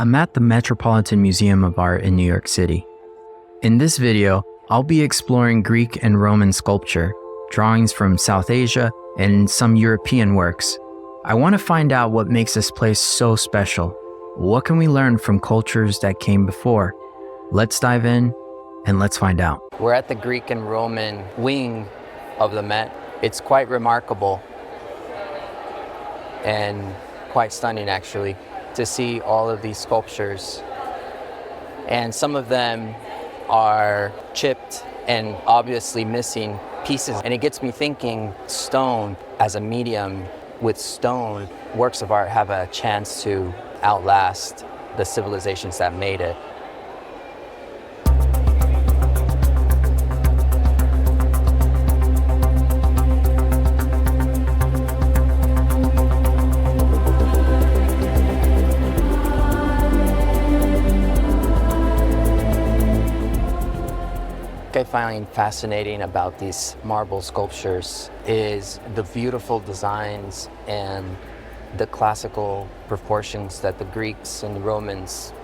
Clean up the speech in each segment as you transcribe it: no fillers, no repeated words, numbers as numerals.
I'm at the Metropolitan Museum of Art in New York City. In this video, I'll be exploring Greek and Roman sculpture, drawings from South Asia, and some European works. I want to find out what makes this place so special. What can we learn from cultures that came before? Let's dive in and let's find out. We're at the Greek and Roman wing of the Met. It's quite remarkable and quite stunning, actually, to see all of these sculptures. And some of them are chipped and obviously missing pieces. And it gets me thinking, stone as a medium, with stone, works of art have a chance to outlast the civilizations that made it. What I find fascinating about these marble sculptures is the beautiful designs and the classical proportions that the Greeks and the Romans,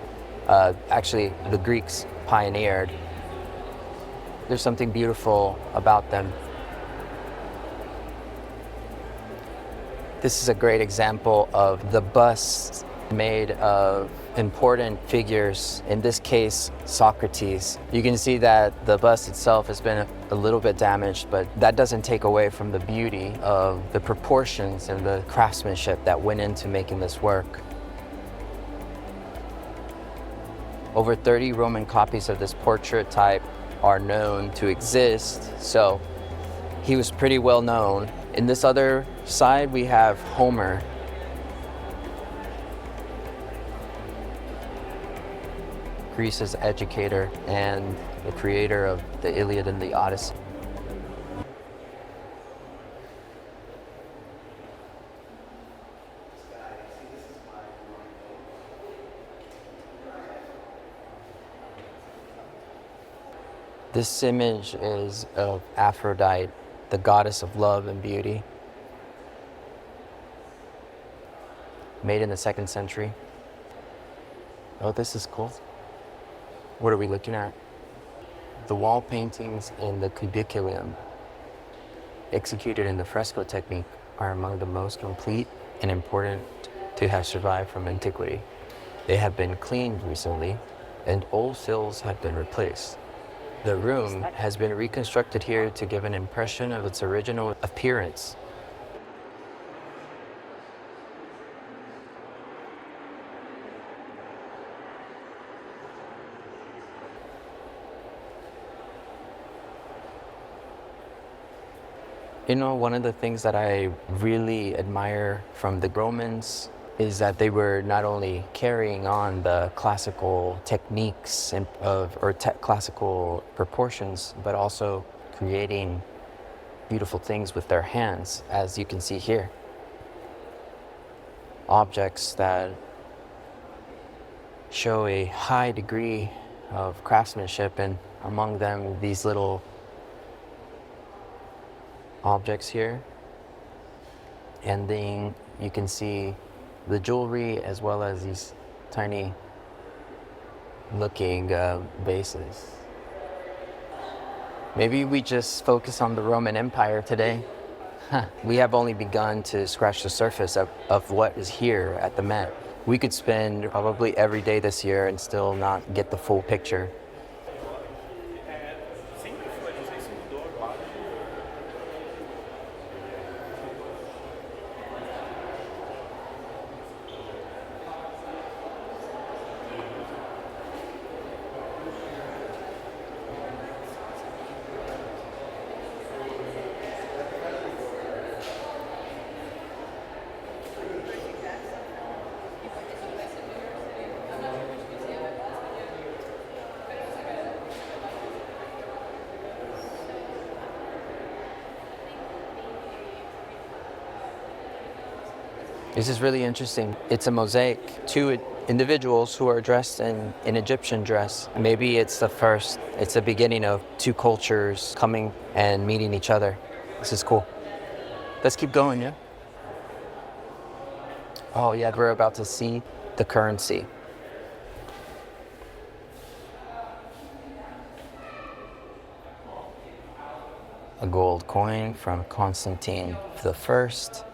actually the Greeks pioneered. There's something beautiful about them. This is a great example of the busts made of important figures, in this case, Socrates. You can see that the bust itself has been a little bit damaged, but that doesn't take away from the beauty of the proportions and the craftsmanship that went into making this work. Over 30 Roman copies of this portrait type are known to exist, so he was pretty well known. In this other side, we have Homer. Greece's educator and the creator of the Iliad and the Odyssey. This image is of Aphrodite, the goddess of love and beauty, made in the 2nd century. Oh, this is cool. What are we looking at? The wall paintings in the cubiculum, executed in the fresco technique, are among the most complete and important to have survived from antiquity. They have been cleaned recently, and old sills have been replaced. The room has been reconstructed here to give an impression of its original appearance. You know, one of the things that I really admire from the Romans is that they were not only carrying on the classical techniques classical proportions, but also creating beautiful things with their hands, as you can see here. Objects that show a high degree of craftsmanship, and among them, these little objects here. And then you can see the jewelry as well as these tiny looking vases. Maybe we just focus on the Roman Empire today. We have only begun to scratch the surface of what is here at the Met. We could spend probably every day this year and still not get the full picture. This is really interesting. It's a mosaic. Two individuals who are dressed in Egyptian dress. Maybe it's the beginning of two cultures coming and meeting each other. This is cool. Let's keep going, yeah? Oh yeah, we're about to see the currency. A gold coin from Constantine the First.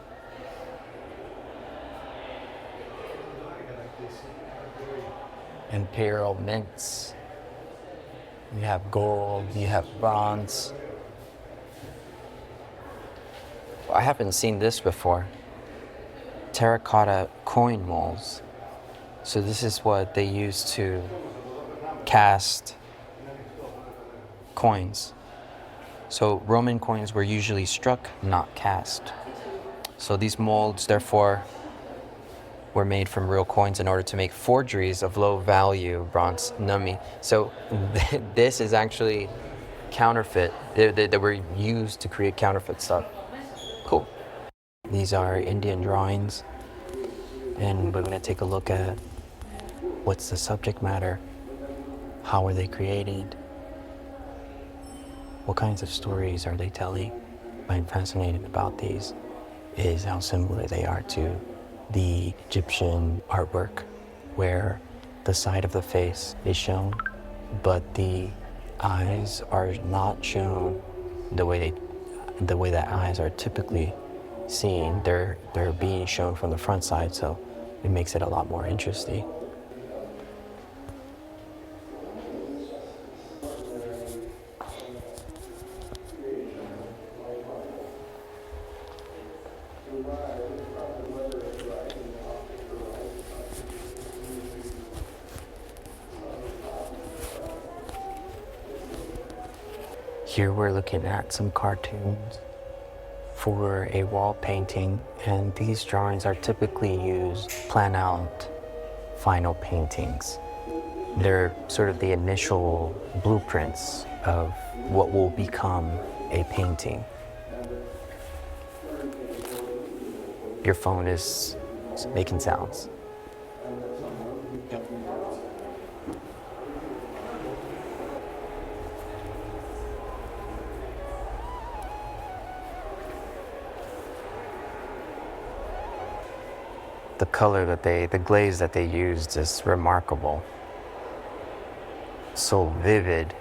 Imperial mints. You have gold, you have bronze. I haven't seen this before. Terracotta coin molds. So this is what they use to cast coins. So Roman coins were usually struck, not cast. So these molds, therefore, were made from real coins in order to make forgeries of low value bronze nummi. So this is actually counterfeit. They were used to create counterfeit stuff. Cool. These are Indian drawings, and we're going to take a look at what's the subject matter, how are they created, what kinds of stories are they telling. What I'm fascinated about these is how similar they are to the Egyptian artwork, where the side of the face is shown, but the eyes are not shown the way that eyes are typically seen. They're being shown from the front side, so it makes it a lot more interesting. Here we're looking at some cartoons for a wall painting, and these drawings are typically used to plan out final paintings. They're sort of the initial blueprints of what will become a painting. Your phone is making sounds. The color the glaze that they used is remarkable. So vivid.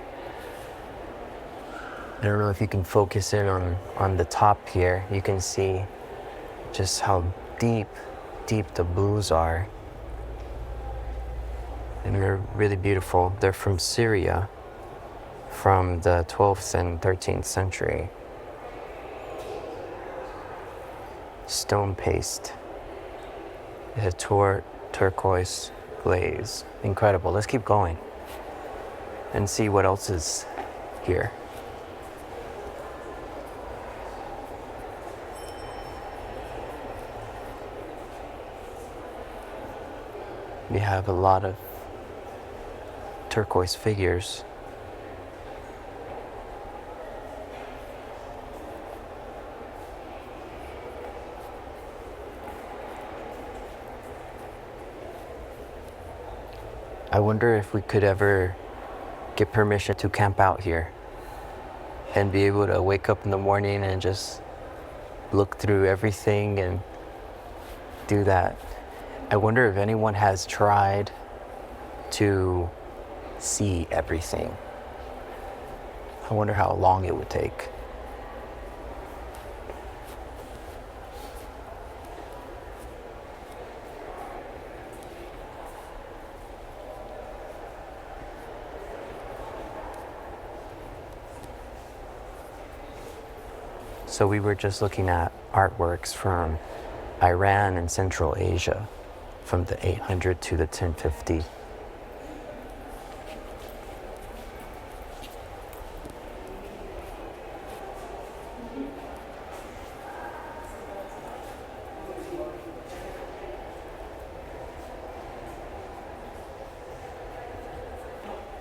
I don't know if you can focus in on the top here. You can see just how deep the blues are. And they're really beautiful. They're from Syria, from the 12th and 13th century. Stone paste. It has turquoise glaze. Incredible. Let's keep going and see what else is here. We have a lot of turquoise figures. I wonder if we could ever get permission to camp out here and be able to wake up in the morning and just look through everything and do that. I wonder if anyone has tried to see everything. I wonder how long it would take. So we were just looking at artworks from Iran and Central Asia from the 800 to the 1050.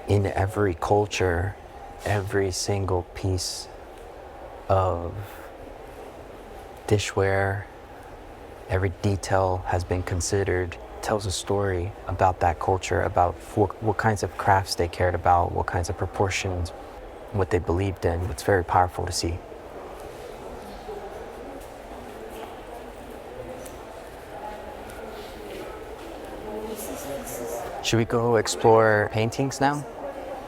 In every culture, every single piece of dishware, every detail has been considered, tells a story about that culture, about what kinds of crafts they cared about, what kinds of proportions, what they believed in. It's very powerful to see. Should we go explore paintings now?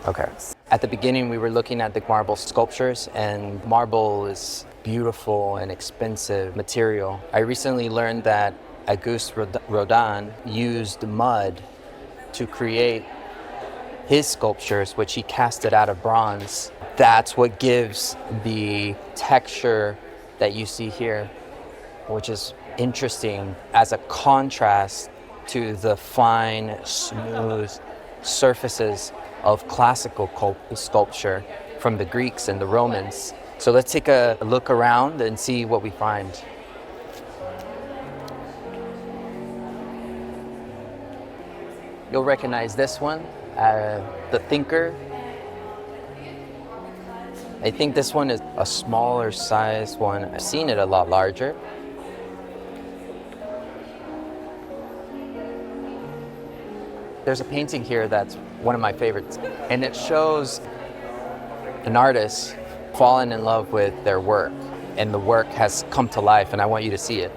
Okay. At the beginning, we were looking at the marble sculptures, and marble is beautiful and expensive material. I recently learned that Auguste Rodin used mud to create his sculptures, which he casted out of bronze. That's what gives the texture that you see here, which is interesting as a contrast to the fine, smooth surfaces of classical sculpture from the Greeks and the Romans. So let's take a look around and see what we find. You'll recognize this one, the Thinker. I think this one is a smaller size one. I've seen it a lot larger. There's a painting here that's one of my favorites, and it shows an artist fallen in love with their work, and the work has come to life, and I want you to see it.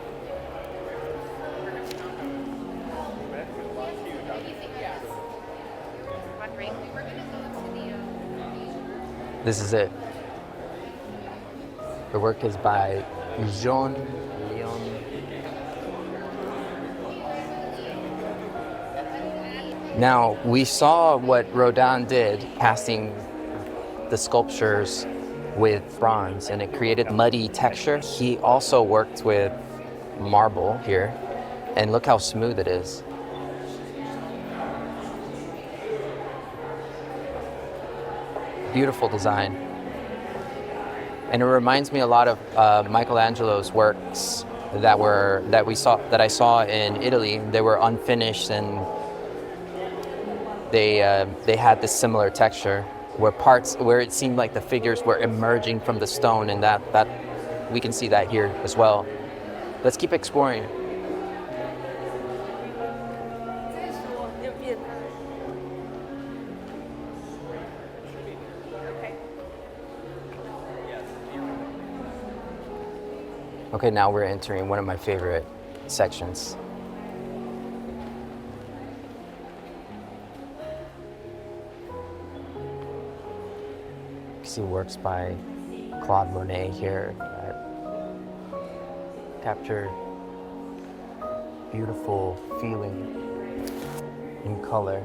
This is it. The work is by Jean Leon. Now, we saw what Rodin did, casting the sculptures with bronze, and it created muddy texture. He also worked with marble here, and look how smooth it is. Beautiful design. And it reminds me a lot of Michelangelo's works that I saw in Italy. They were unfinished, and they had this similar texture where it seemed like the figures were emerging from the stone, and that we can see that here as well. Let's keep exploring. Okay, now we're entering one of my favorite sections. You see works by Claude Monet here that capture beautiful feeling in color.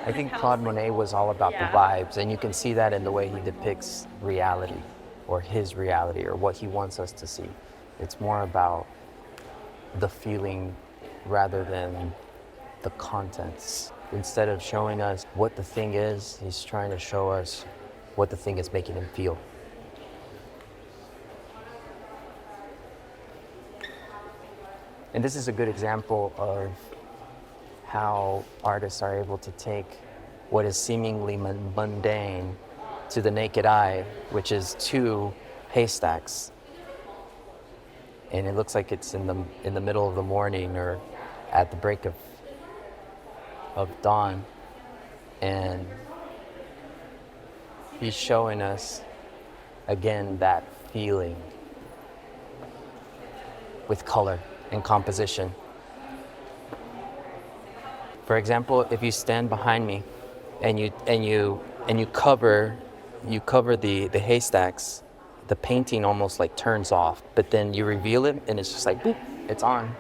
I think Claude Monet was all about the vibes, and you can see that in the way he depicts reality, or his reality, or what he wants us to see. It's more about the feeling rather than the contents. Instead of showing us what the thing is, he's trying to show us what the thing is making him feel. And this is a good example of how artists are able to take what is seemingly mundane to the naked eye, which is two haystacks. And it looks like it's in the middle of the morning or at the break of dawn. And he's showing us again that feeling with color and composition. For example, if you stand behind me and you cover the haystacks, the painting almost like turns off, but then you reveal it and it's just like boop, it's on.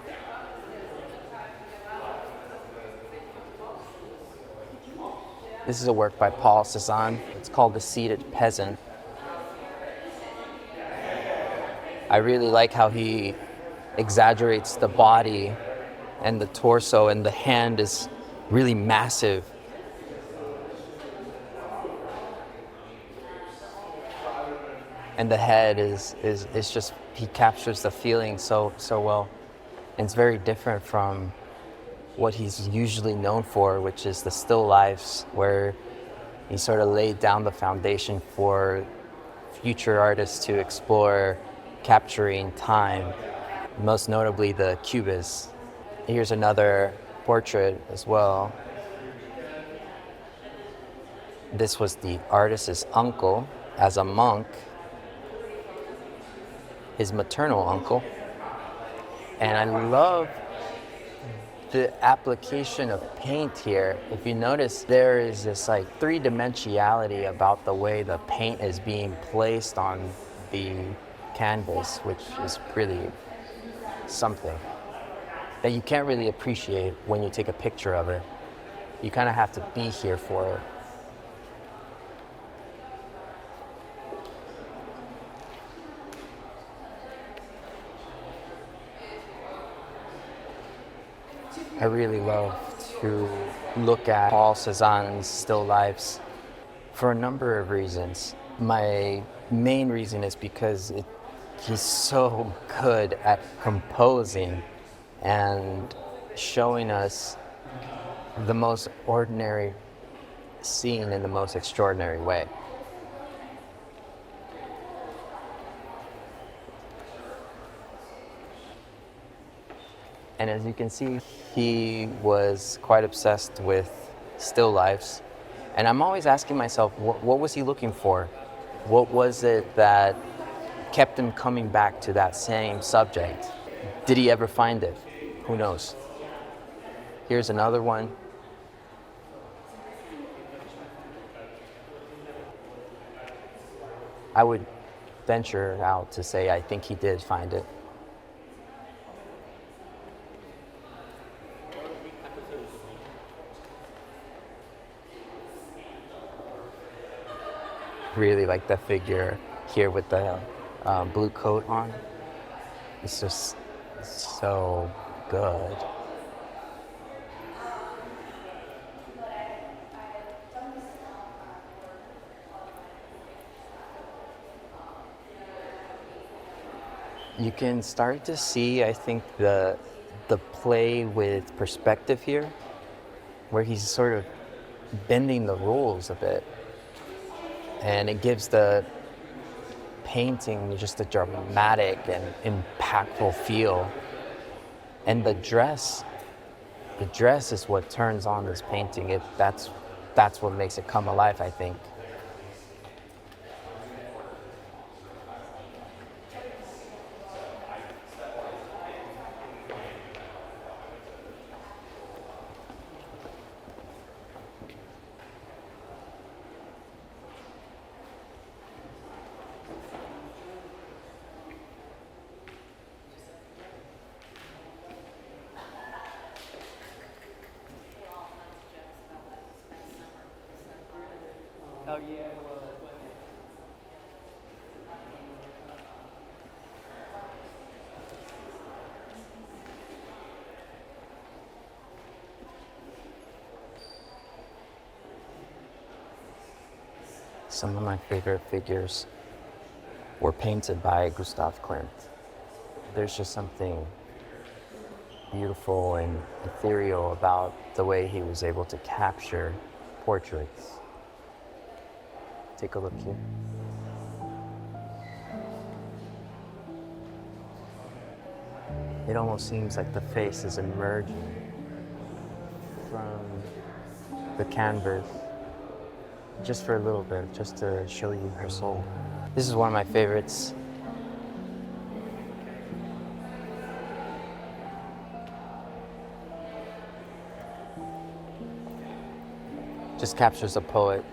This is a work by Paul Cézanne. It's called The Seated Peasant. I really like how he exaggerates the body and the torso, and the hand is really massive. And the head is just, he captures the feeling so well. And it's very different from what he's usually known for, which is the still lifes, where he sort of laid down the foundation for future artists to explore capturing time, most notably the Cubists. Here's another portrait as well. This was the artist's uncle as a monk, his maternal uncle. And I love the application of paint here. If you notice, there is this like three-dimensionality about the way the paint is being placed on the canvas, which is really something that you can't really appreciate when you take a picture of it. You kind of have to be here for it. I really love to look at Paul Cézanne's still lifes for a number of reasons. My main reason is because he's so good at composing and showing us the most ordinary scene in the most extraordinary way. And as you can see, he was quite obsessed with still lifes. And I'm always asking myself, what was he looking for? What was it that kept him coming back to that same subject? Did he ever find it? Who knows? Here's another one. I would venture out to say I think he did find it. Really like the figure here with the blue coat on. It's just so good. You can start to see, I think, the play with perspective here, where he's sort of bending the rules a bit. And it gives the painting just a dramatic and impactful feel. And the dress is what turns on this painting. That's what makes it come alive, I think. Oh, yeah. Some of my favorite figures were painted by Gustav Klimt. There's just something beautiful and ethereal about the way he was able to capture portraits. Take a look here. It almost seems like the face is emerging from the canvas just for a little bit, just to show you her soul. This is one of my favorites. Just captures a poet.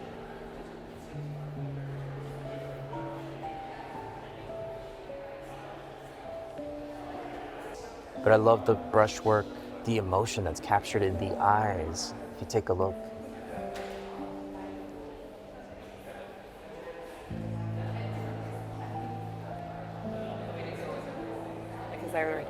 But I love the brushwork, the emotion that's captured in the eyes. If you take a look. Because I remember.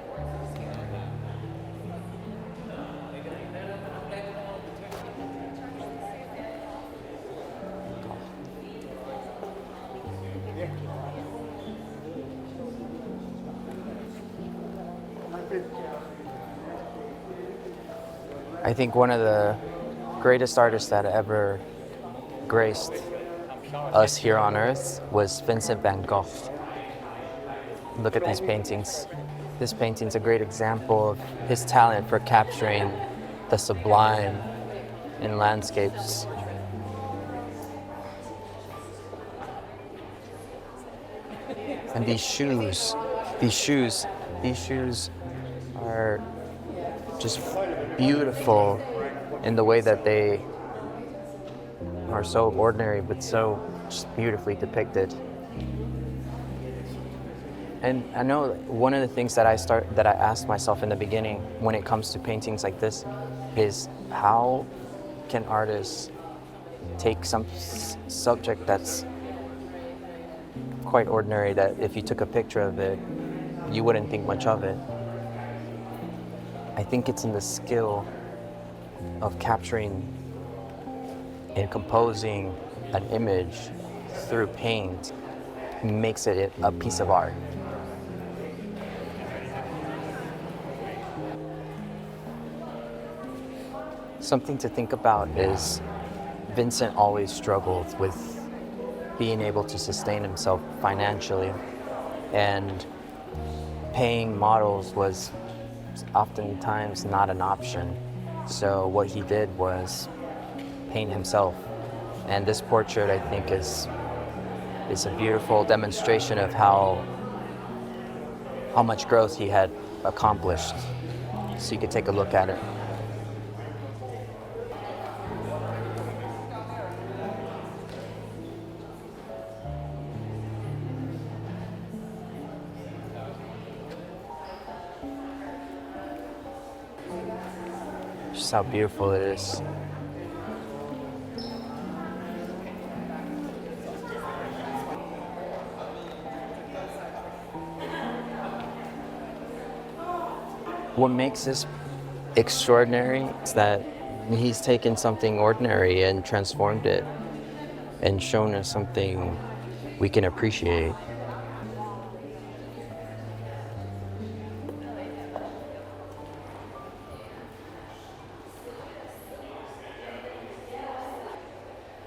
I think one of the greatest artists that ever graced us here on Earth was Vincent van Gogh. Look at these paintings. This painting's a great example of his talent for capturing the sublime in landscapes. And these shoes are just beautiful in the way that they are so ordinary, but so just beautifully depicted. And I know one of the things that I asked myself in the beginning when it comes to paintings like this is how can artists take some subject that's quite ordinary, that if you took a picture of it, you wouldn't think much of it. I think it's in the skill of capturing and composing an image through paint makes it a piece of art. Something to think about is Vincent always struggled with being able to sustain himself financially, and paying models was oftentimes not an option. So what he did was paint himself. And this portrait, I think, is a beautiful demonstration of how much growth he had accomplished. So you could take a look at it. Just how beautiful it is. What makes this extraordinary is that he's taken something ordinary and transformed it and shown us something we can appreciate.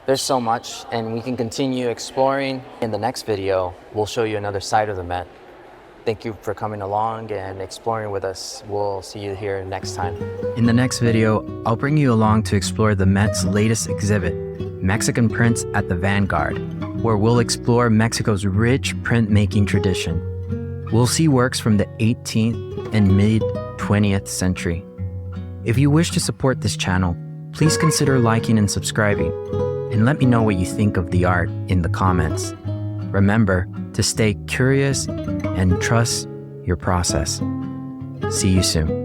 There's so much, and we can continue exploring. In the next video, we'll show you another side of the Met. Thank you for coming along and exploring with us. We'll see you here next time. In the next video, I'll bring you along to explore the Met's latest exhibit, Mexican Prints at the Vanguard, where we'll explore Mexico's rich printmaking tradition. We'll see works from the 18th and mid-20th century. If you wish to support this channel, please consider liking and subscribing, and let me know what you think of the art in the comments. Remember to stay curious and trust your process. See you soon.